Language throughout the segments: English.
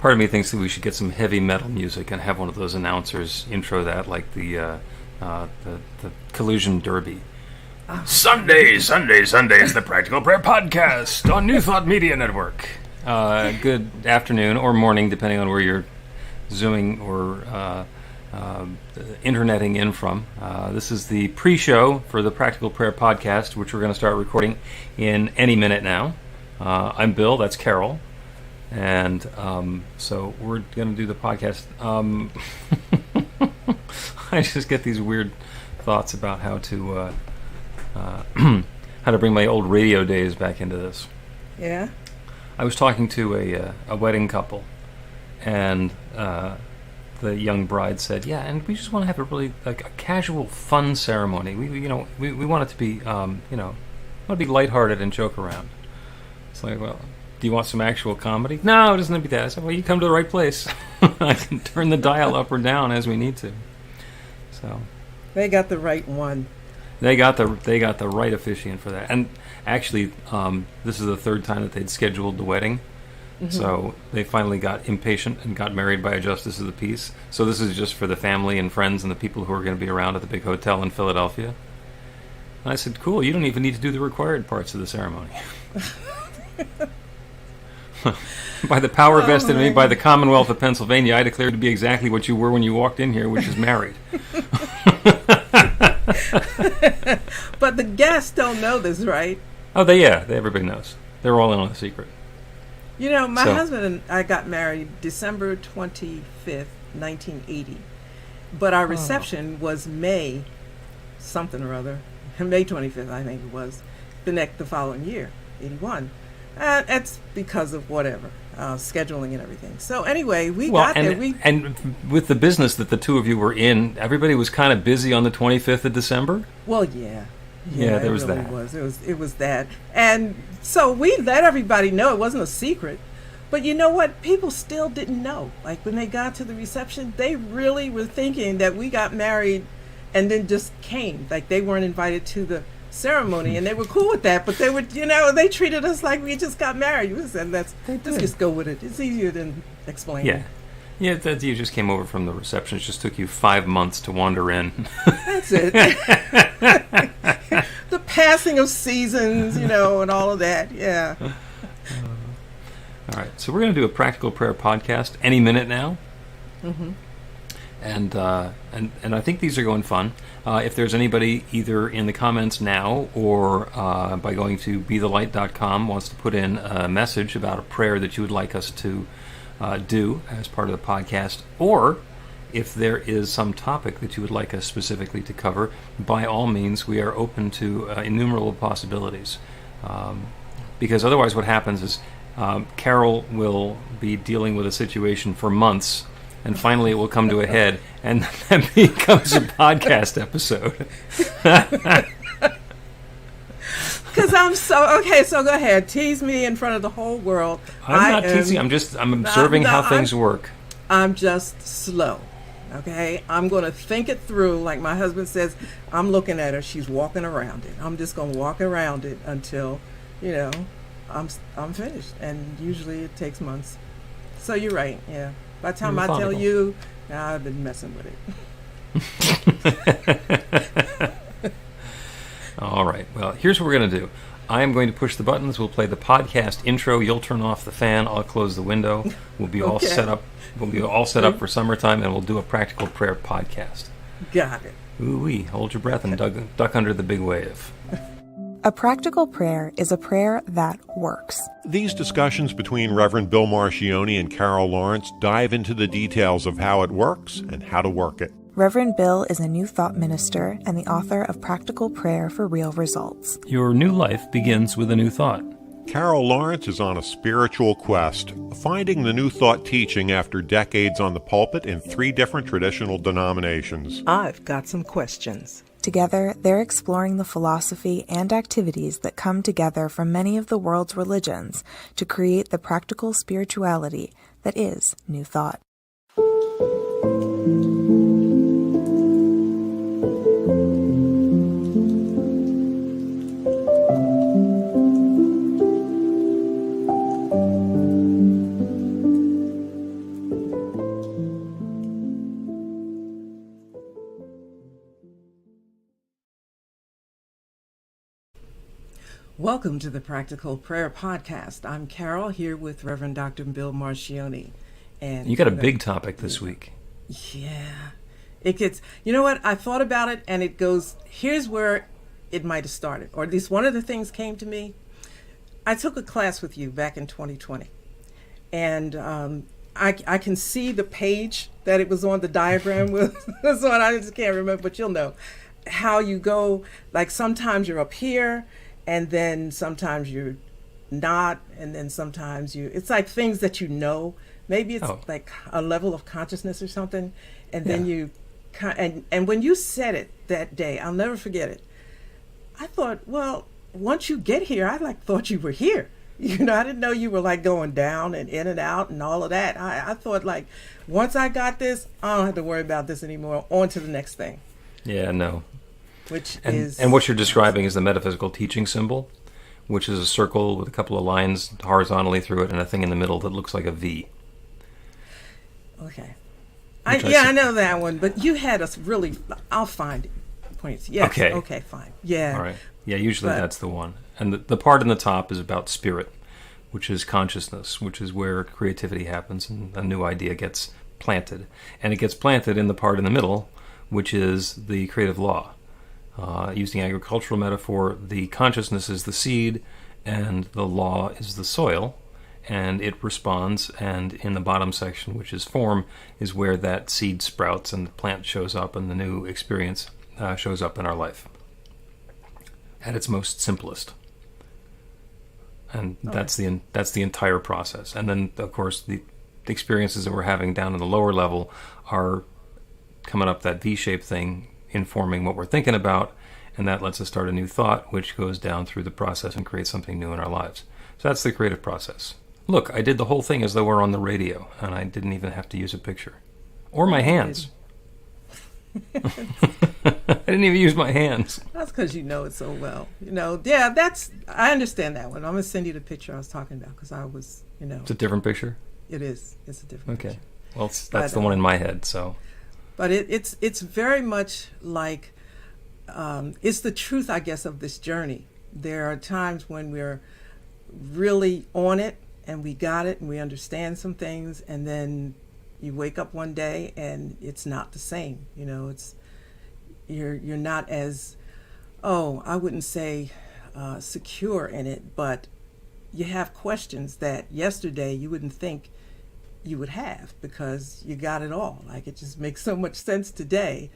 Part of me thinks that we should get some heavy metal music and have one of those announcers intro that, like the Collusion Derby. Sunday is the Practical Prayer Podcast on New Thought Media Network. Good afternoon or morning, depending on where you're zooming or interneting in from. This is the pre-show for the Practical Prayer Podcast, which we're going to start recording in any minute now. I'm Bill, that's Carol, and so we're going to do the podcast. I just get these weird thoughts about how to bring my old radio days back into this. Yeah? I was talking to a wedding couple, and the young bride said, "Yeah, and we just want to have a really a casual, fun ceremony. We want it to be want to be lighthearted and joke around." It's like, well, do you want some actual comedy? No, it doesn't have to be that. I said, well, you come to the right place. I can turn the dial up or down as we need to. So they got the right one. They got the right officiant for that. And actually, this is the third time that they'd scheduled the wedding. Mm-hmm. So they finally got impatient and got married by a justice of the peace. So this is just for the family and friends and the people who are going to be around at the big hotel in Philadelphia. And I said, cool, you don't even need to do the required parts of the ceremony. By the power vested in me by the Commonwealth of Pennsylvania, I declare to be exactly what you were when you walked in here, which is married. But the guests don't know this, right? Oh, everybody knows. They're all in on the secret. You know, my husband and I got married December 25th, 1980. But our reception was May something or other. May 25th, I think it was. The following year, 81. That's because of whatever, scheduling and everything. So anyway, we got there. And with the business that the two of you were in, everybody was kind of busy on the 25th of December? Well, yeah. Yeah, there was really that. It was that. And so we let everybody know. It wasn't a secret. But you know what? People still didn't know. Like when they got to the reception, they really were thinking that we got married and then just came. Like they weren't invited to the ceremony, and they were cool with that, but they were, they treated us like we just got married. We said, let's just go with it. It's easier than explaining. Yeah, you just came over from the reception. It just took you 5 months to wander in. That's it. The passing of seasons, and all of that. Yeah. All right, so we're going to do a Practical Prayer Podcast any minute now. Mm-hmm. And I think these are going fun. If there's anybody either in the comments now or by going to BeTheLight.com wants to put in a message about a prayer that you would like us to do as part of the podcast, or if there is some topic that you would like us specifically to cover, by all means, we are open to innumerable possibilities. Because otherwise what happens is Carol will be dealing with a situation for months, and finally it will come to a head, and that becomes a podcast episode. Because I'm so go ahead. Tease me in front of the whole world. I'm not teasing. I'm observing how things work. I'm just slow. Okay? I'm going to think it through. Like my husband says, I'm looking at her. She's walking around it. I'm just going to walk around it until, I'm finished. And usually it takes months. So you're right. Yeah. By the time I tell you, I've been messing with it. All right. Well, here's what we're going to do. I am going to push the buttons. We'll play the podcast intro. You'll turn off the fan. I'll close the window. We'll be all set up. We'll be all set up for summertime, and we'll do a Practical Prayer Podcast. Got it. Ooh-wee. Hold your breath and duck under the big wave. A practical prayer is a prayer that works. These discussions between Reverend Bill Marchiony and Carol Lawrence dive into the details of how it works and how to work it. Reverend Bill is a New Thought minister and the author of Practical Prayer for Real Results. Your new life begins with a new thought. Carol Lawrence is on a spiritual quest, finding the New Thought teaching after decades on the pulpit in 3 different traditional denominations. I've got some questions. Together, they're exploring the philosophy and activities that come together from many of the world's religions to create the practical spirituality that is New Thought. Welcome to the Practical Prayer Podcast. I'm Carol, here with Reverend Dr. Bill Marchiony. And you got a big topic this week. Yeah. It gets, you know what? I thought about it and it goes, here's where it might have started. Or at least one of the things came to me. I took a class with you back in 2020. And I can see the page that it was on, the diagram was on. I just can't remember, but you'll know how you go. Like sometimes you're up here, and then sometimes you're not, and then sometimes it's like things that you know. Maybe it's like a level of consciousness or something, and then and when you said it that day, I'll never forget it. I thought, well, once you get here, I thought you were here. You know, I didn't know you were like going down and in and out and all of that. I thought like, once I got this, I don't have to worry about this anymore. On to the next thing. Yeah, no. And what you're describing is the metaphysical teaching symbol, which is a circle with a couple of lines horizontally through it and a thing in the middle that looks like a V. Okay. I know that one, but you had us really, I'll find it. Points. Yes. Okay, fine. Yeah. All right. Yeah, usually that's the one. And the part in the top is about spirit, which is consciousness, which is where creativity happens and a new idea gets planted. And it gets planted in the part in the middle, which is the creative law. Using agricultural metaphor, the consciousness is the seed and the law is the soil, and it responds, and in the bottom section, which is form, is where that seed sprouts and the plant shows up and the new experience shows up in our life at its most simplest. And that's the entire process. And then, of course, the experiences that we're having down in the lower level are coming up that V-shaped thing, informing what we're thinking about, and that lets us start a new thought, which goes down through the process and creates something new in our lives. So that's the creative process. Look, I did the whole thing as though we're on the radio, and I didn't even have to use a picture. Or my hands. I didn't even use my hands. That's because you know it so well. You know, I understand that one. I'm going to send you the picture I was talking about because I was, It's a different picture? It is. It's a different picture. Well, that's the one in my head, so... But it's very much like, it's the truth, I guess, of this journey. There are times when we're really on it and we got it and we understand some things, and then you wake up one day and it's not the same. You're not as, I wouldn't say secure in it, but you have questions that yesterday you wouldn't think you would have because you got it all. Like it just makes so much sense today,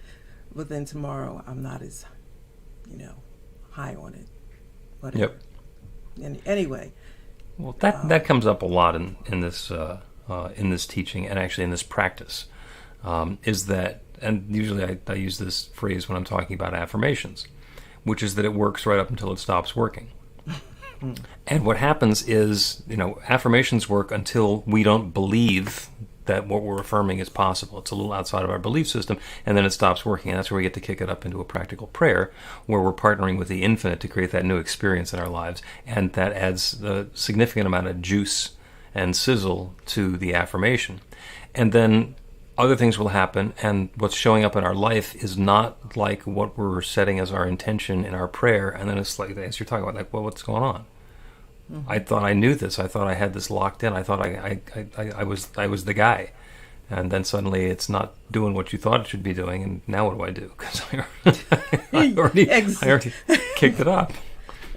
but then tomorrow I'm not as, high on it. Whatever. Yep. And anyway. Well, that comes up a lot in this teaching and actually in this practice, is that, and usually I use this phrase when I'm talking about affirmations, which is that it works right up until it stops working. And what happens is, affirmations work until we don't believe that what we're affirming is possible. It's a little outside of our belief system, and then it stops working. And that's where we get to kick it up into a practical prayer, where we're partnering with the infinite to create that new experience in our lives. And that adds a significant amount of juice and sizzle to the affirmation. And then other things will happen, and what's showing up in our life is not like what we're setting as our intention in our prayer. And then it's like, as you're talking about, like, well, what's going on? Mm-hmm. I thought I knew this. I thought I had this locked in. I thought I was the guy. And then suddenly it's not doing what you thought it should be doing, and now what do I do? Because I already kicked it up.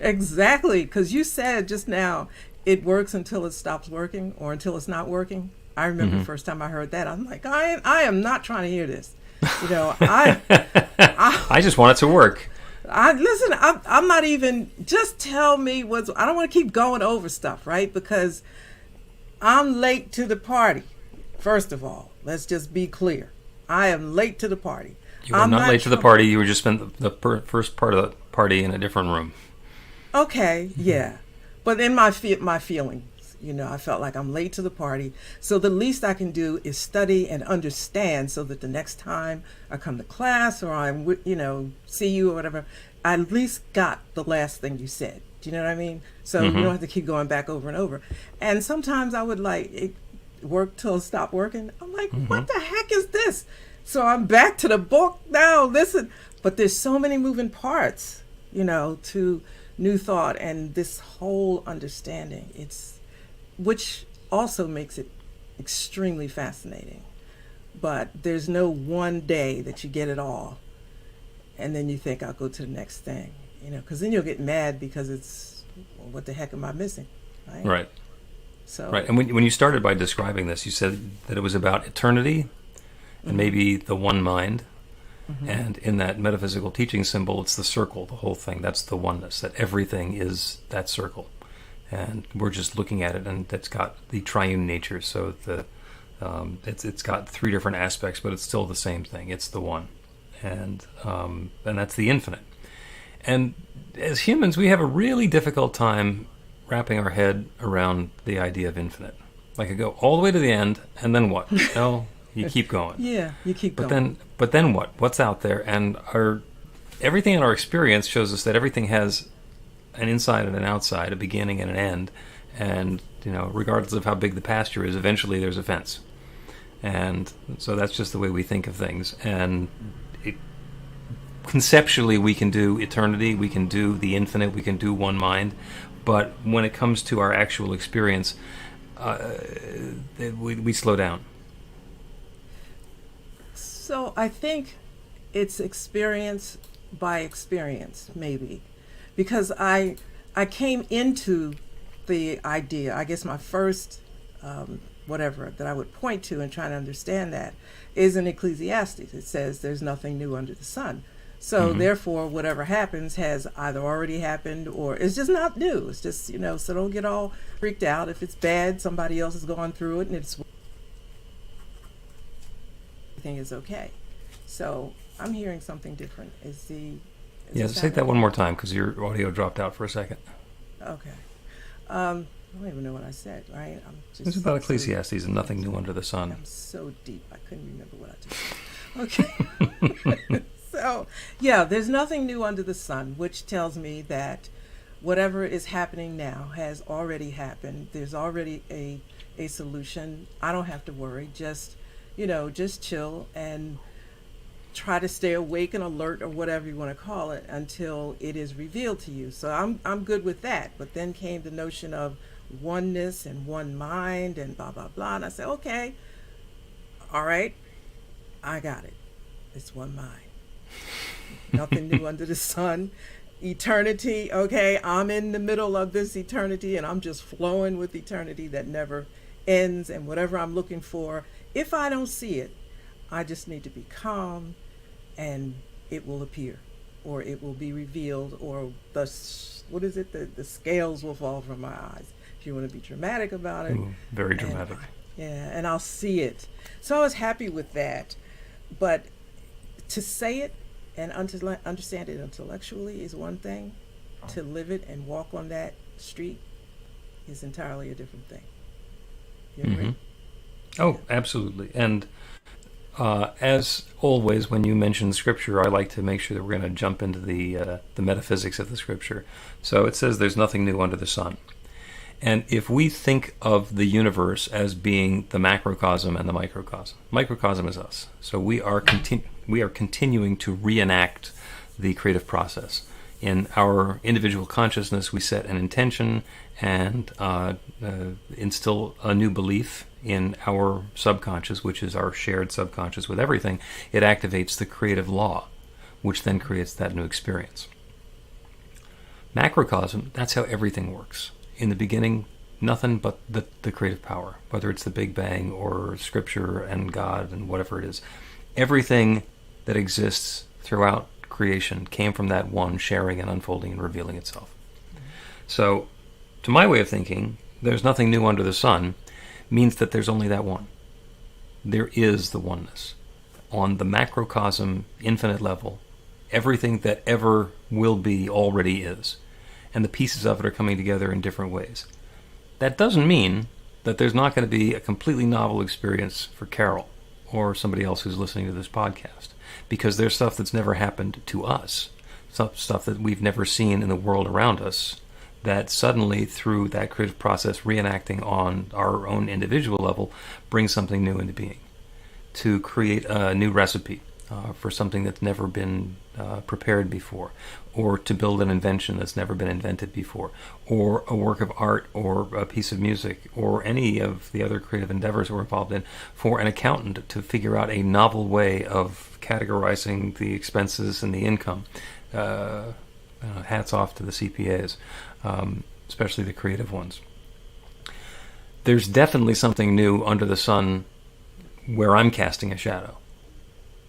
Exactly, because you said just now, it works until it stops working or until it's not working. I remember the first time I heard that, I'm like, I am not trying to hear this. I just want it to work. I'm not even, just tell me I don't want to keep going over stuff, right? Because I'm late to the party. First of all, let's just be clear. I am late to the party. You are not late to the party. You were just spent the first part of the party in a different room. Okay, yeah. But in my feelings, I felt like I'm late to the party. So the least I can do is study and understand so that the next time I come to class or I'm, see you or whatever, I at least got the last thing you said. Do you know what I mean? So you don't have to keep going back over and over. And sometimes I would it work till it stopped working. I'm like, what the heck is this? So I'm back to the book now. Listen, but there's so many moving parts, to new thought and this whole understanding. Which also makes it extremely fascinating. But there's no one day that you get it all, and then you think, I'll go to the next thing, because then you'll get mad because it's, well, what the heck am I missing, right? Right. So. Right, and when you started by describing this, you said that it was about eternity and maybe the one mind. And in that metaphysical teaching symbol, it's the circle, the whole thing. That's the oneness, that everything is that circle. And we're just looking at it, and that's got the triune nature. So it's got three different aspects, but it's still the same thing. It's the one. And that's the infinite. And as humans, we have a really difficult time wrapping our head around the idea of infinite. Like, I go all the way to the end, and then what? No. You keep going. Yeah, you keep going. But then what? What's out there? And everything in our experience shows us that everything has an inside and an outside, a beginning and an end. And, regardless of how big the pasture is, eventually there's a fence. And so that's just the way we think of things. And conceptually, we can do eternity, we can do the infinite, we can do one mind. But when it comes to our actual experience, we slow down. So I think it's experience by experience, maybe, because I came into the idea, I guess my first whatever that I would point to and try to understand that is in Ecclesiastes. It says there's nothing new under the sun. So therefore, whatever happens has either already happened or it's just not new. It's just, so don't get all freaked out. If it's bad, somebody else is going through it and everything is okay. So I'm hearing something different. Say that one more time, because your audio dropped out for a second. Okay. I don't even know what I said, right? It's about Ecclesiastes and nothing new under the sun. I'm so deep, I couldn't remember what I just said. Okay. So, yeah, there's nothing new under the sun, which tells me that whatever is happening now has already happened. There's already a solution. I don't have to worry. Just chill and try to stay awake and alert, or whatever you want to call it, until it is revealed to you. So I'm good with that. But then came the notion of oneness and one mind and blah, blah, blah. And I said, okay, all right, I got it. It's one mind. Nothing new under the sun. Eternity, okay, I'm in the middle of this eternity and I'm just flowing with eternity that never ends. And whatever I'm looking for, if I don't see it, I just need to be calm and it will appear, or it will be revealed, or the scales will fall from my eyes. If you want to be dramatic about it. Ooh, very dramatic. And I'll see it. So I was happy with that. But to say it and understand it intellectually is one thing. To live it and walk on that street is entirely a different thing. You agree? Oh, absolutely. And as always, when you mention Scripture, I like to make sure that we're going to jump into the metaphysics of the Scripture. So it says there's nothing new under the sun. And if we think of the universe as being the macrocosm and the microcosm is us. So we are continuing to reenact the creative process. In our individual consciousness, we set an intention and instill a new belief in our subconscious, which is our shared subconscious with everything. It activates the creative law, which then creates that new experience. Macrocosm, that's how everything works. In the beginning, nothing but the creative power, whether it's the Big Bang or Scripture and God and whatever it is. Everything that exists throughout creation came from that one sharing and unfolding and revealing itself. So, to my way of thinking, there's nothing new under the sun means that there's only that one. There is the oneness. On the macrocosm, infinite level, everything that ever will be already is. And the pieces of it are coming together in different ways. That doesn't mean that there's not going to be a completely novel experience for Carol or somebody else who's listening to this podcast, because there's stuff that's never happened to us, stuff that we've never seen in the world around us, that suddenly, through that creative process, reenacting on our own individual level, brings something new into being, to create a new recipe for something that's never been prepared before, or to build an invention that's never been invented before, or a work of art, or a piece of music, or any of the other creative endeavors we're involved in, for an accountant to figure out a novel way of categorizing the expenses and the income. Hats off to the CPAs, especially the creative ones. There's definitely something new under the sun where I'm casting a shadow.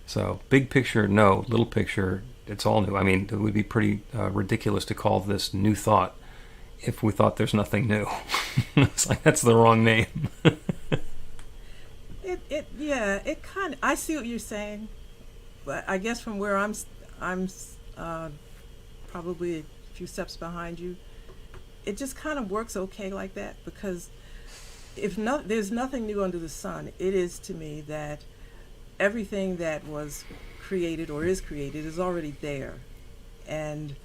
So big picture, no. Little picture, it's all new. I mean, it would be pretty ridiculous to call this new thought if we thought there's nothing new. It's like, that's the wrong name. It kind of, I see what you're saying, but I guess from where I'm probably a few steps behind you, it just kind of works okay like that, because there's nothing new under the sun. It is to me that everything that was created or is created is already there, and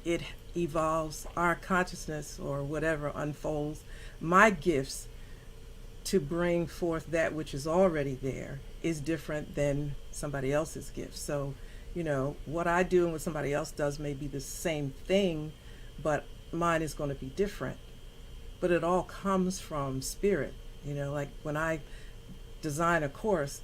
it evolves. Our consciousness or whatever unfolds. My gifts to bring forth that which is already there is different than somebody else's gifts. So, what I do and what somebody else does may be the same thing, but mine is going to be different. But it all comes from spirit. Like when I design a course,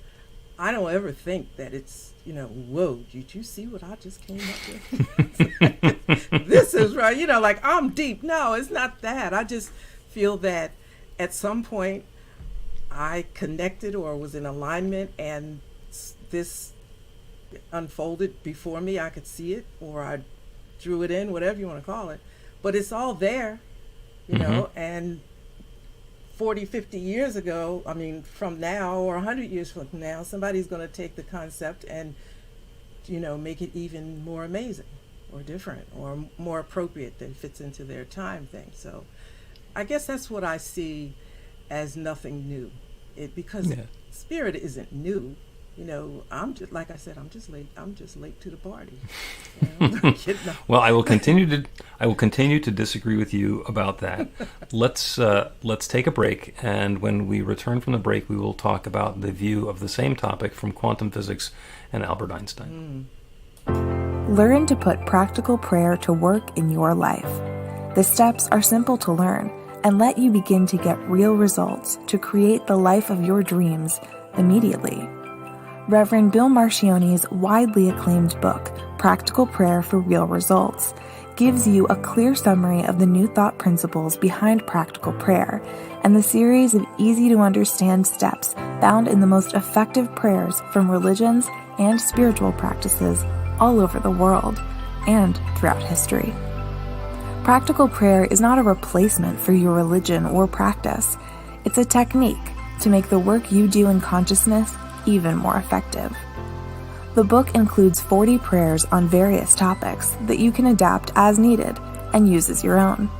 I don't ever think that it's, whoa, did you see what I just came up with? This is right, like I'm deep. No, it's not that. I just feel that at some point I connected or was in alignment, and this unfolded before me. I could see it, or I drew it in, whatever you want to call it. But it's all there, and 40, 50 years ago, I mean, from now, or 100 years from now, somebody's going to take the concept and, make it even more amazing or different or more appropriate that fits into their time thing. So I guess that's what I see as nothing new. Because spirit isn't new. I'm just, like I said, I'm just late to the party. Well, I will continue to disagree with you about that. Let's take a break, and when we return from the break, we will talk about the view of the same topic from quantum physics and Albert Einstein. Learn to put practical prayer to work in your life. The steps are simple to learn and let you begin to get real results to create the life of your dreams immediately. Reverend Bill Marchiony's widely acclaimed book, Practical Prayer for Real Results, gives you a clear summary of the new thought principles behind practical prayer and the series of easy-to-understand steps found in the most effective prayers from religions and spiritual practices all over the world and throughout history. Practical prayer is not a replacement for your religion or practice. It's a technique to make the work you do in consciousness even more effective. The book includes 40 prayers on various topics that you can adapt as needed and use as your own.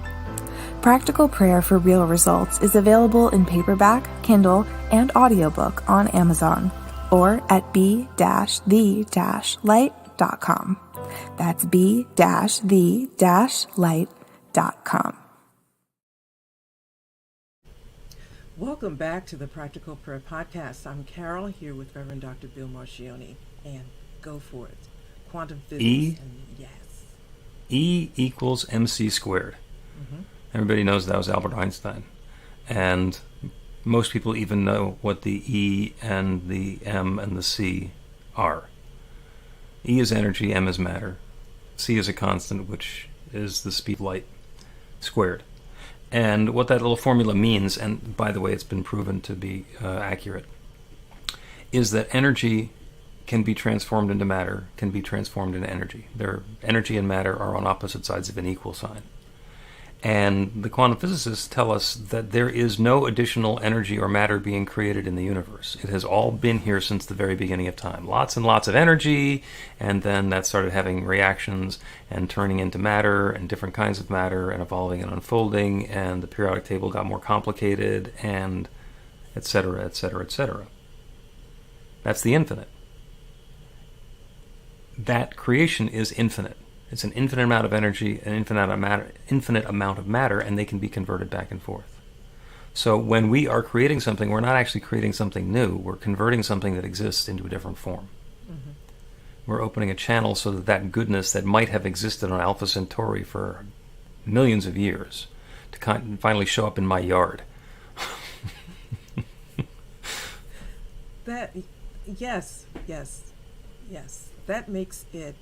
Practical Prayer for Real Results is available in paperback, Kindle, and audiobook on Amazon or at b-the-light.com. That's b-the-light.com. Welcome back to the Practical Prayer Podcast. I'm Carol, here with Reverend Dr. Bill Marchiony, and go for it. Quantum physics. E equals mc squared. Mm-hmm. Everybody knows that was Albert Einstein. And most people even know what the E and the M and the C are. E is energy, M is matter. C is a constant, which is the speed of light squared. And what that little formula means, and by the way, it's been proven to be accurate, is that energy can be transformed into matter, can be transformed into energy. Energy and matter are on opposite sides of an equal sign. And the quantum physicists tell us that there is no additional energy or matter being created in the universe. It has all been here since the very beginning of time. Lots and lots of energy, and then that started having reactions and turning into matter and different kinds of matter and evolving and unfolding, and the periodic table got more complicated, and et cetera, et cetera, et cetera. That's the infinite. That creation is infinite. It's an infinite amount of energy, an infinite amount of matter, and they can be converted back and forth. So when we are creating something, we're not actually creating something new. We're converting something that exists into a different form. Mm-hmm. we're opening a channel so that that goodness that might have existed on Alpha Centauri for millions of years to finally show up in my yard. That, yes. That makes it,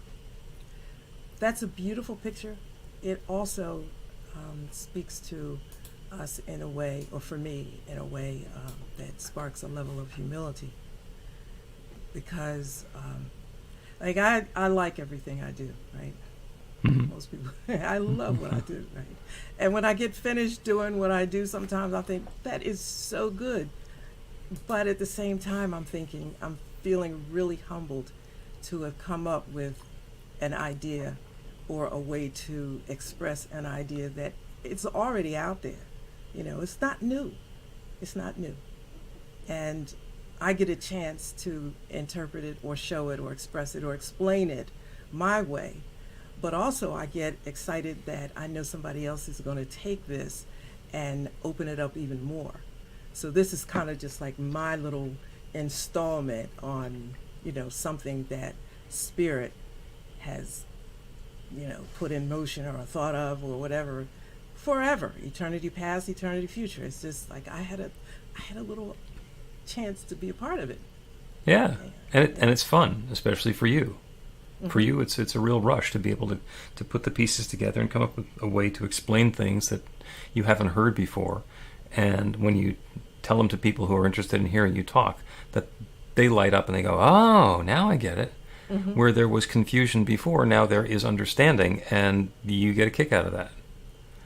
that's a beautiful picture. It also speaks to us in a way, or for me, in a way that sparks a level of humility. Because, like, I like everything I do, right? Mm-hmm. Most people, I love what I do, right? And when I get finished doing what I do, sometimes I think, that is so good. But at the same time, I'm feeling really humbled to have come up with an idea or a way to express an idea that it's already out there. You know, it's not new. It's not new. And I get a chance to interpret it or show it or express it or explain it my way. But also I get excited that I know somebody else is going to take this and open it up even more. So this is kind of just like my little installment on, you know, something that Spirit has, you know, put in motion or thought of or whatever forever, eternity past, eternity future. It's just like I had a little chance to be a part of it. Yeah, and it's fun, especially for you. Mm-hmm. For you, it's a real rush to be able to put the pieces together and come up with a way to explain things that you haven't heard before. And when you tell them to people who are interested in hearing you talk, that they light up and they go, oh, now I get it. Mm-hmm. Where there was confusion before, now there is understanding, and you get a kick out of that.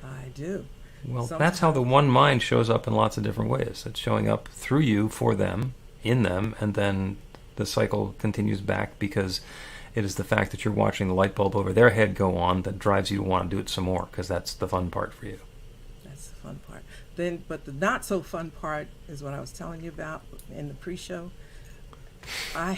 I do. Well, that's how the one mind shows up in lots of different ways. It's showing up through you, for them, in them, and then the cycle continues back because it is the fact that you're watching the light bulb over their head go on that drives you to want to do it some more, because that's the fun part for you. That's the fun part. Then, but the not so fun part is what I was telling you about in the pre-show. I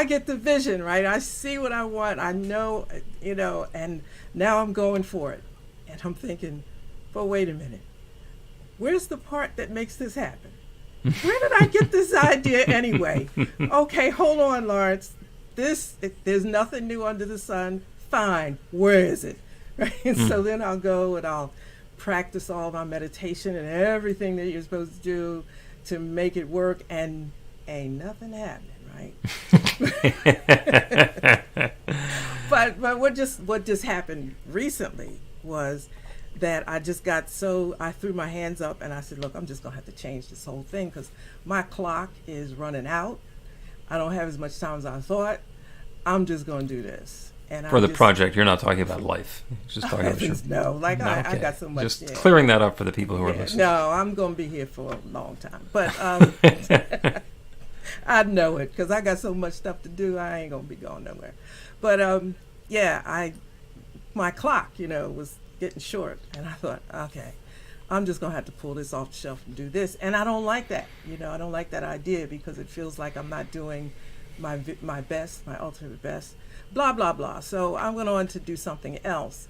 get the vision, right? I see what I want. I know, you know, and now I'm going for it. And I'm thinking, but wait a minute. Where's the part that makes this happen? Where did I get this idea anyway? Okay, hold on, Lawrence. There's nothing new under the sun. Fine. Where is it? Right? And so then I'll go and I'll practice all my meditation and everything that you're supposed to do to make it work, and ain't nothing happening, right? but what just happened recently was that I just got I threw my hands up and I said, look, I'm just gonna have to change this whole thing because my clock is running out. I don't have as much time as I thought. I'm just gonna do this. And for the project, you're not talking about life. You're just talking about your... No, like no, I got so much. Just clearing that up for the people who are listening. No, I'm going to be here for a long time. But I know it because I got so much stuff to do. I ain't going to be going nowhere. But my clock, you know, was getting short. And I thought, okay, I'm just going to have to pull this off the shelf and do this. And I don't like that. You know, I don't like that idea because it feels like I'm not doing my best, my ultimate best. Blah, blah, blah. So I went on to do something else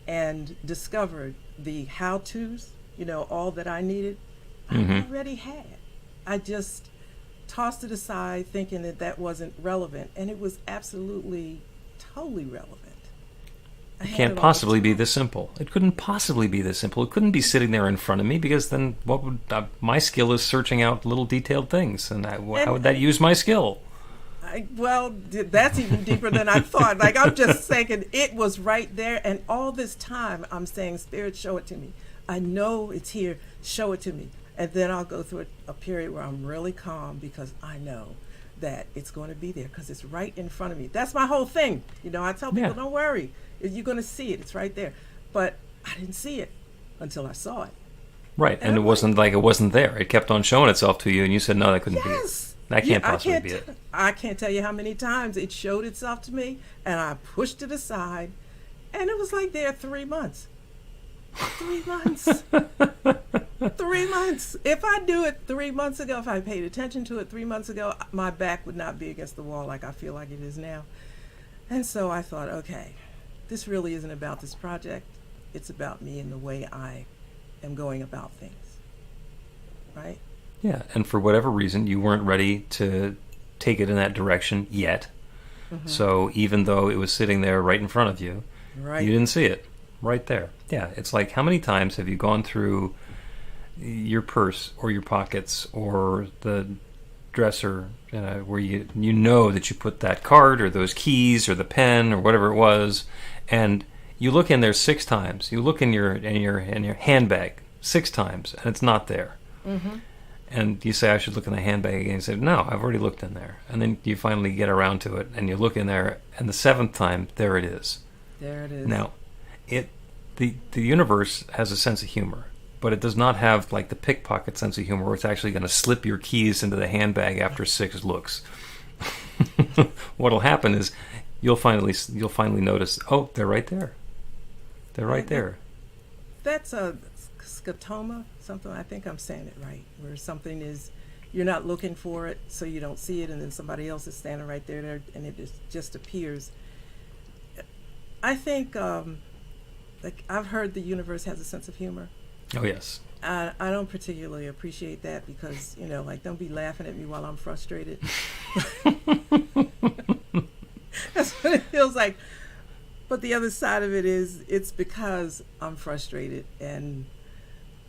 and discovered the how-tos, you know, all that I needed, I already had. I just tossed it aside thinking that wasn't relevant, and it was absolutely, totally relevant. It can't possibly be this simple. It couldn't possibly be this simple. It couldn't be sitting there in front of me because then what would my skill is searching out little detailed things, and how would that use my skill? Well, that's even deeper than I thought. Like, I'm just thinking it was right there. And all this time, I'm saying, Spirit, show it to me. I know it's here. Show it to me. And then I'll go through a period where I'm really calm because I know that it's going to be there because it's right in front of me. That's my whole thing. You know, I tell people, don't worry. You're going to see it. It's right there. But I didn't see it until I saw it. Right. And it wasn't like it wasn't there. It kept on showing itself to you. And you said, no, that couldn't be it. That can't possibly be it. I can't tell you how many times it showed itself to me, and I pushed it aside, and it was like there 3 months. 3 months. 3 months. If I knew it 3 months ago, if I paid attention to it 3 months ago, my back would not be against the wall like I feel like it is now. And so I thought, okay, this really isn't about this project. It's about me and the way I am going about things. Right? Yeah, and for whatever reason, you weren't ready to take it in that direction yet. So even though it was sitting there right in front of you, you didn't see it right there. Yeah, it's like, how many times have you gone through your purse or your pockets or the dresser where you know that you put that card or those keys or the pen or whatever it was, and you look in there 6 times. You look in your handbag 6 times, and it's not there. And you say, I should look in the handbag again. You say, no, I've already looked in there. And then you finally get around to it, and you look in there, and the 7th time, there it is. There it is. Now, the universe has a sense of humor, but it does not have like the pickpocket sense of humor where it's actually going to slip your keys into the handbag after 6 looks. What'll happen is you'll finally notice, oh, they're right there. They're right there. That's a scotoma, something, I think I'm saying it right, where something is, you're not looking for it, so you don't see it, and then somebody else is standing right there and it just appears. I think, like, I've heard the universe has a sense of humor. Oh, yes. I don't particularly appreciate that because, like, don't be laughing at me while I'm frustrated. That's what it feels like. But the other side of it is, it's because I'm frustrated and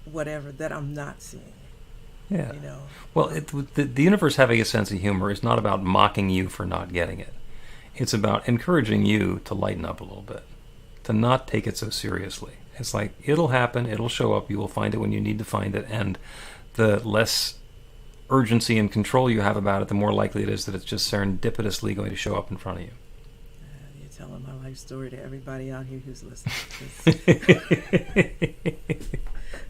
whatever that I'm not seeing. Yeah. Well, the universe having a sense of humor is not about mocking you for not getting it. It's about encouraging you to lighten up a little bit, to not take it so seriously. It's like, it'll happen, it'll show up, you will find it when you need to find it, and the less urgency and control you have about it, the more likely it is that it's just serendipitously going to show up in front of you. You're telling my life story to everybody out here who's listening.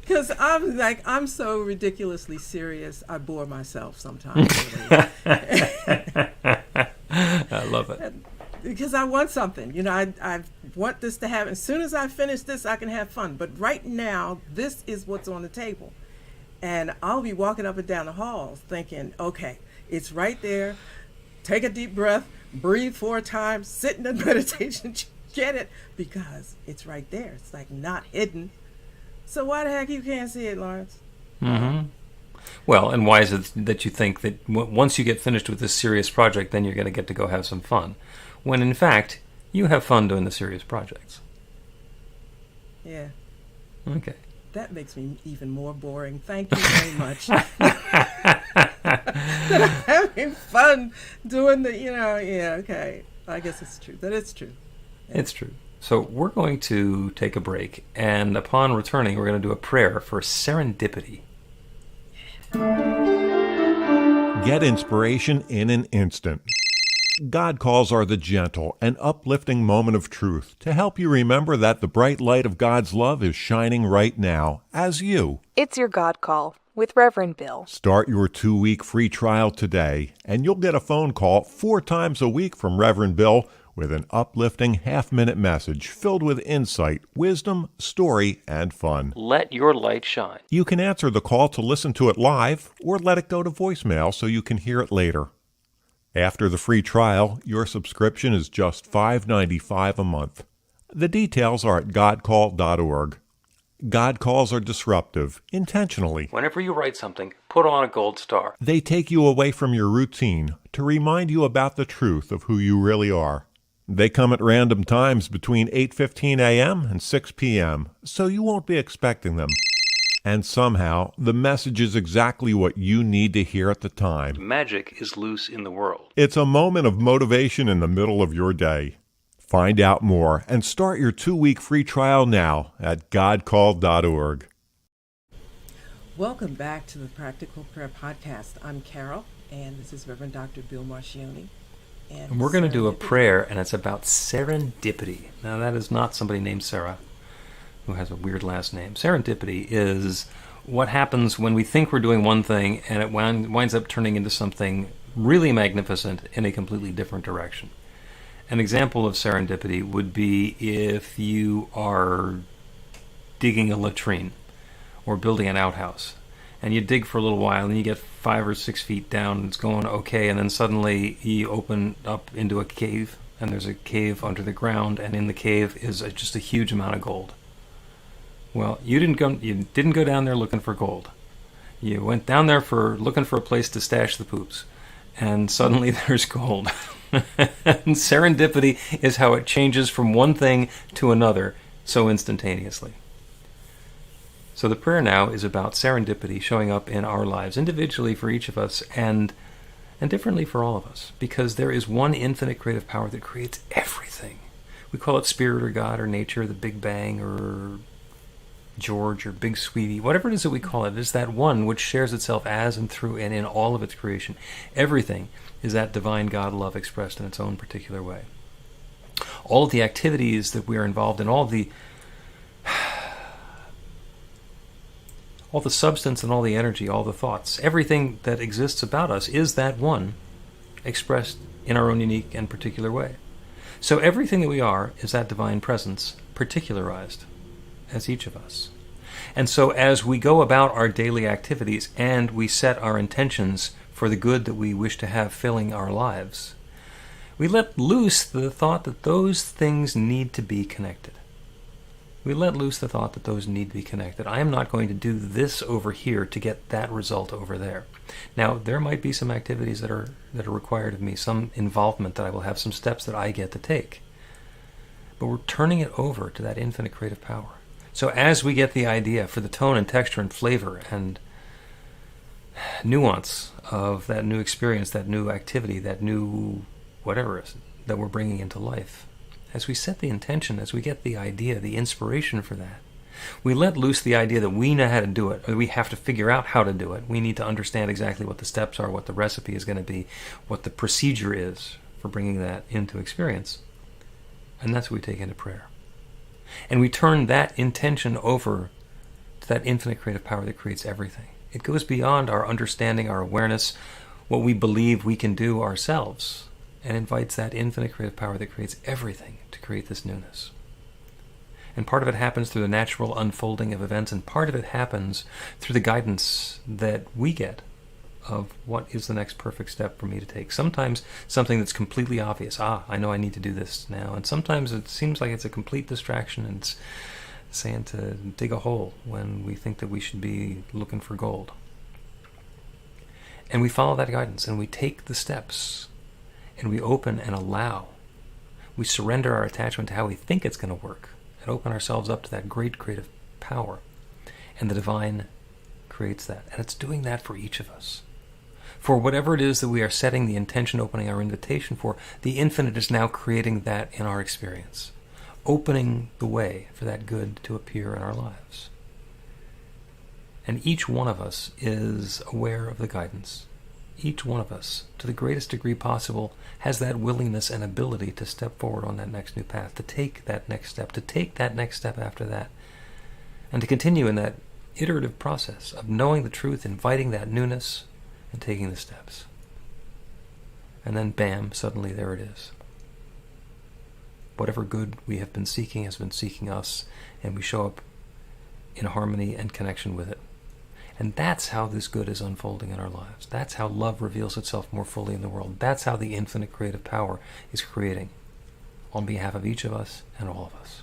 Because I'm so ridiculously serious, I bore myself sometimes. I love it. Because I want something. I want this to happen. As soon as I finish this, I can have fun. But right now, this is what's on the table. And I'll be walking up and down the halls thinking, okay, it's right there. Take a deep breath, breathe 4 times, sit in the meditation, get it, because it's right there. It's like not hidden. So why the heck you can't see it, Lawrence? Mm-hmm. Well, and why is it that you think that once you get finished with this serious project, then you're going to get to go have some fun? When in fact, you have fun doing the serious projects. Yeah. Okay. That makes me even more boring. Thank you very much. That I'm having fun doing okay. I guess it's true. That it's true. Yeah. It's true. So we're going to take a break, and upon returning, we're going to do a prayer for serendipity. Get inspiration in an instant. God calls are the gentle and uplifting moment of truth to help you remember that the bright light of God's love is shining right now as you. It's your God Call with Reverend Bill. Start your 2-week free trial today, and you'll get a phone call 4 times a week from Reverend Bill with an uplifting half-minute message filled with insight, wisdom, story, and fun. Let your light shine. You can answer the call to listen to it live or let it go to voicemail so you can hear it later. After the free trial, your subscription is just $5.95 a month. The details are at godcall.org. God calls are disruptive, intentionally. Whenever you write something, put on a gold star. They take you away from your routine to remind you about the truth of who you really are. They come at random times between 8:15 a.m. and 6 p.m., so you won't be expecting them. And somehow, the message is exactly what you need to hear at the time. Magic is loose in the world. It's a moment of motivation in the middle of your day. Find out more and start your 2-week free trial now at godcall.org. Welcome back to the Practical Prayer Podcast. I'm Carol, and this is Reverend Dr. Bill Marchiony. And we're going to do a prayer, and it's about serendipity. Now, that is not somebody named Sarah, who has a weird last name. Serendipity is what happens when we think we're doing one thing, and it winds up turning into something really magnificent in a completely different direction. An example of serendipity would be if you are digging a latrine or building an outhouse, and you dig for a little while, and you get 5 or 6 feet down, and it's going okay, and then suddenly you open up into a cave, and there's a cave under the ground, and in the cave is just a huge amount of gold. Well, you didn't go down there looking for gold. You went down there looking for a place to stash the poops. and suddenly there's gold. And serendipity is how it changes from one thing to another so instantaneously. So the prayer now is about serendipity showing up in our lives, individually for each of us, and differently for all of us, because there is one infinite creative power that creates everything. We call it spirit or God or nature, the Big Bang or George or Big Sweetie, whatever it is that we call it. It is that one which shares itself as and through and in all of its creation. Everything is that divine God love expressed in its own particular way. All of the activities that we are involved in, all the substance and all the energy, all the thoughts, everything that exists about us is that one expressed in our own unique and particular way. So everything that we are is that divine presence particularized as each of us. And so as we go about our daily activities and we set our intentions for the good that we wish to have filling our lives, we let loose the thought that those things need to be connected. We let loose the thought that those need to be connected. I am not going to do this over here to get that result over there. Now, there might be some activities that are required of me, some involvement that I will have, some steps that I get to take. But we're turning it over to that infinite creative power. So as we get the idea for the tone and texture and flavor and nuance of that new experience, that new activity, that new whatever it is that we're bringing into life, as we set the intention, as we get the idea, the inspiration for that, we let loose the idea that we know how to do it, or we have to figure out how to do it. We need to understand exactly what the steps are, what the recipe is going to be, what the procedure is for bringing that into experience. And that's what we take into prayer. And we turn that intention over to that infinite creative power that creates everything. It goes beyond our understanding, our awareness, what we believe we can do ourselves, and invites that infinite creative power that creates everything to create this newness. And part of it happens through the natural unfolding of events, and part of it happens through the guidance that we get of what is the next perfect step for me to take. Sometimes something that's completely obvious. I know I need to do this now. And sometimes it seems like it's a complete distraction, and it's saying to dig a hole when we think that we should be looking for gold. And we follow that guidance, and we take the steps, and we open and allow. We surrender our attachment to how we think it's going to work, and open ourselves up to that great creative power. And the divine creates that. And it's doing that for each of us. For whatever it is that we are setting the intention, opening our invitation for, the infinite is now creating that in our experience, opening the way for that good to appear in our lives. And each one of us is aware of the guidance. Each one of us, to the greatest degree possible, has that willingness and ability to step forward on that next new path, to take that next step, to take that next step after that, and to continue in that iterative process of knowing the truth, inviting that newness, and taking the steps. And then, bam, suddenly there it is. Whatever good we have been seeking has been seeking us, and we show up in harmony and connection with it. And that's how this good is unfolding in our lives. That's how love reveals itself more fully in the world. That's how the infinite creative power is creating on behalf of each of us and all of us.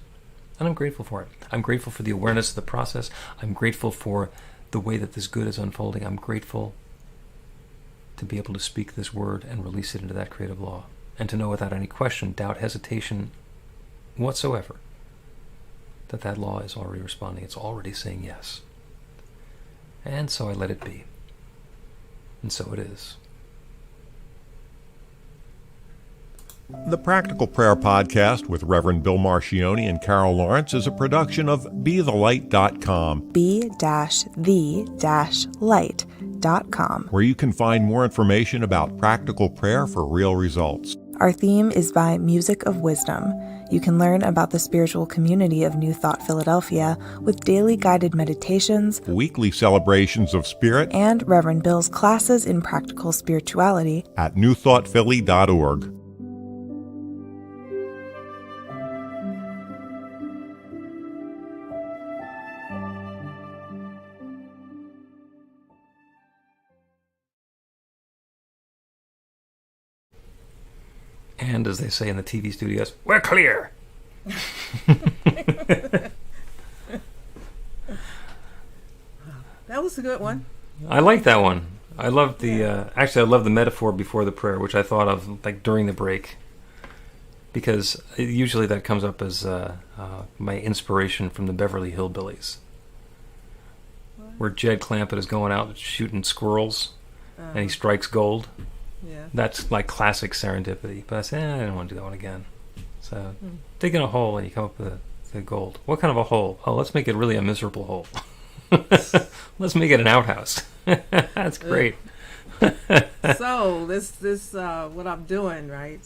And I'm grateful for it. I'm grateful for the awareness of the process. I'm grateful for the way that this good is unfolding. I'm grateful to be able to speak this word and release it into that creative law. And to know without any question, doubt, hesitation whatsoever, that that law is already responding. It's already saying yes. And so I let it be. And so it is. The Practical Prayer Podcast with Reverend Bill Marchiony and Carol Lawrence is a production of BeTheLight.com. be-the-light.com. Where you can find more information about practical prayer for real results. Our theme is by Music of Wisdom. You can learn about the spiritual community of New Thought Philadelphia with daily guided meditations, Weekly celebrations of spirit, and Reverend Bill's classes in practical spirituality at newthoughtphilly.org. And as they say in the TV studios, we're clear. That was a good one. I like that one. I love the actually I love the metaphor before the prayer, which I thought of like during the break, because usually that comes up as my inspiration from the Beverly Hillbillies, where Jed Clampett is going out shooting squirrels, and he strikes gold. Yeah. That's like classic serendipity. But I say, I don't want to do that one again. So dig in a hole and you come up with the gold. What kind of a hole? Oh, let's make it really a miserable hole. Let's make it an outhouse. That's great. So this what I'm doing, right?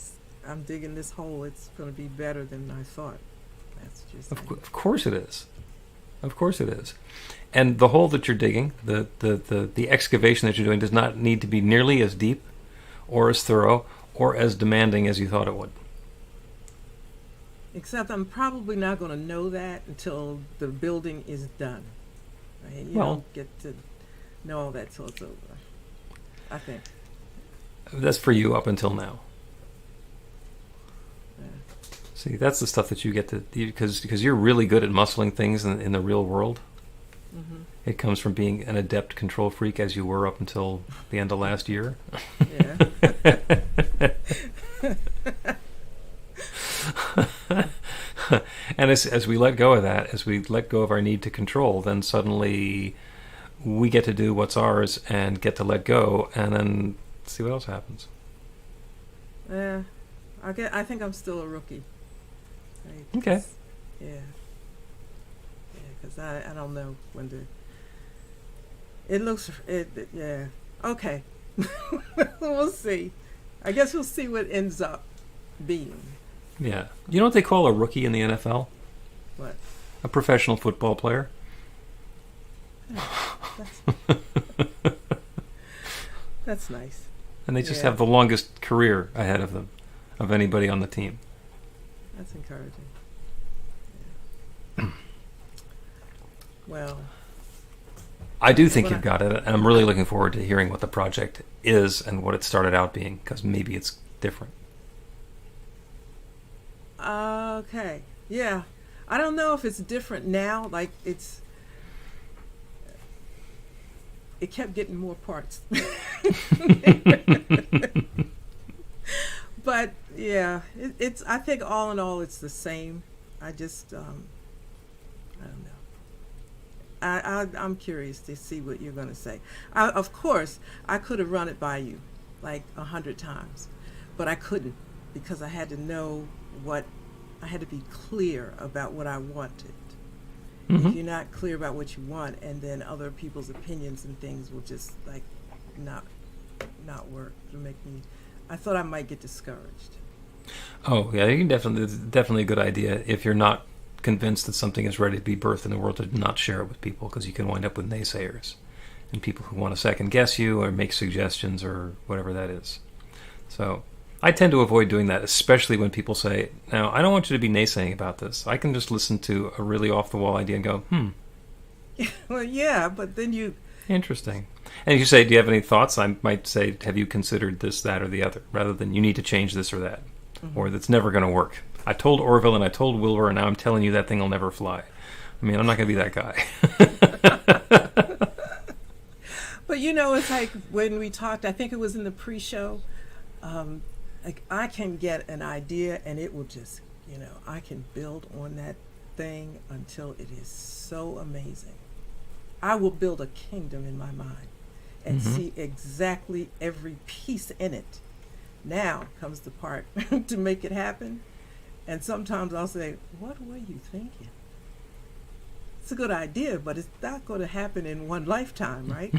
I'm digging this hole. It's going to be better than I thought. That's just Of course it is. Of course it is. And the hole that you're digging, the excavation that you're doing, does not need to be nearly as deep, or as thorough, or as demanding as you thought it would. Except I'm probably not going to know that until the building is done. Right? You Well- don't get to know all that till it's over, I think. That's for you up until now. Yeah. See, that's the stuff that you get to, because you're really good at muscling things in the real world. Mm-hmm. It comes from being an adept control freak as you were up until the end of last year. Yeah. And as we let go of that, as we let go of our need to control, then suddenly we get to do what's ours and get to let go, and then see what else happens. Yeah. I think I'm still a rookie. Right? Okay. Yeah. Yeah, because I don't know when to. It looks. Yeah. Okay. We'll see. I guess we'll see what ends up being. Yeah. You know what they call a rookie in the NFL? What? A professional football player. That's nice. And they just Yeah. have the longest career ahead of them, of anybody on the team. That's encouraging. Yeah. Well, I do think Well, you've got it, and I'm really looking forward to hearing what the project is and what it started out being, because maybe it's different. okay. Yeah. I don't know if it's different now. Like it kept getting more parts. But yeah, it's. I think all in all, it's the same. I just, I don't know. I'm curious to see what you're going to say. Of course, I could have run it by you like 100 times, but I couldn't because I had to know I had to be clear about what I wanted. If you're not clear about what you want, and then other people's opinions and things will just like not work. It'll make me. I thought I might get discouraged. Oh, yeah, you can it's definitely a good idea if you're not convinced that something is ready to be birthed in the world, to not share it with people, because you can wind up with naysayers and people who want to second guess you or make suggestions or whatever that is. So I tend to avoid doing that, especially when people say, now, I don't want you to be naysaying about this. I can just listen to a really off-the-wall idea and go, Well, yeah, but then you. interesting. And if you say, do you have any thoughts? I might say, have you considered this, that, or the other, rather than you need to change this or that, or that's never going to work. I told Orville and I told Wilbur, and now I'm telling you that thing will never fly. I mean, I'm not going to be that guy. But it's like when we talked, I think it was in the pre-show, like I can get an idea and it will just, I can build on that thing until it is so amazing. I will build a kingdom in my mind and see exactly every piece in it. Now comes the part to make it happen. And sometimes I'll say, what were you thinking? It's a good idea, but it's not going to happen in one lifetime, right?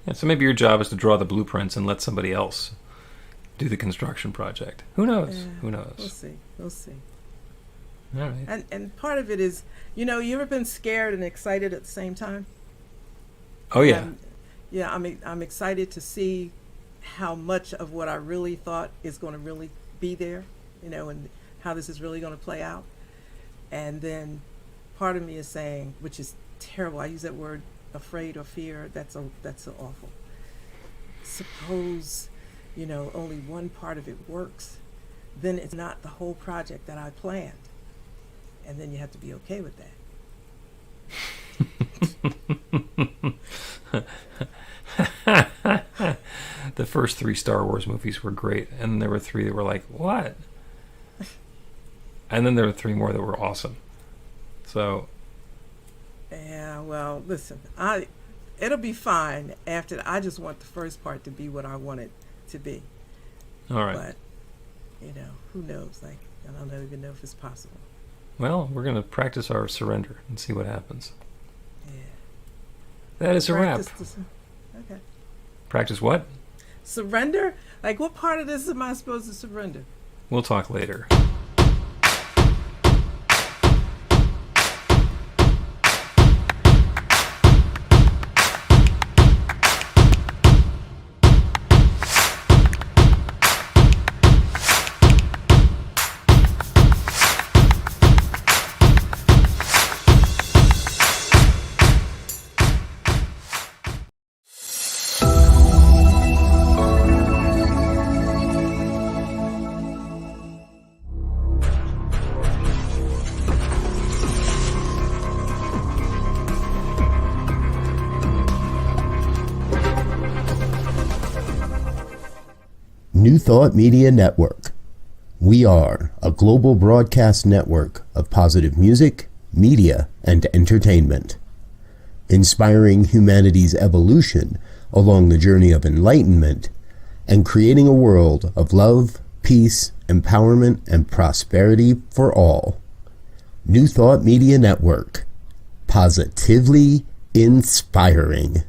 Yeah, so maybe your job is to draw the blueprints and let somebody else do the construction project. Who knows? Yeah, Who knows? We'll see. All right. And part of it is, you ever been scared and excited at the same time? Oh, yeah. Yeah, I'm excited to see how much of what I really thought is going to really be there, and how this is really going to play out. And then part of me is saying, which is terrible, I use that word afraid or fear, that's so awful. Suppose, only one part of it works, then it's not the whole project that I planned. And then you have to be okay with that. the first 3 Star Wars movies were great, and there were 3 that were like, what? And then there were 3 more that were awesome. So, yeah, well, listen, it'll be fine after. I just want the first part to be what I want it to be. all right. But, who knows? Like, I don't even know if it's possible. Well, we're going to practice our surrender and see what happens. Yeah. That is a wrap. Okay. Practice what? Surrender? Like, what part of this am I supposed to surrender? We'll talk later. New Thought Media Network. We are a global broadcast network of positive music, media, and entertainment, inspiring humanity's evolution along the journey of enlightenment and creating a world of love, peace, empowerment, and prosperity for all. New Thought Media Network. Positively inspiring.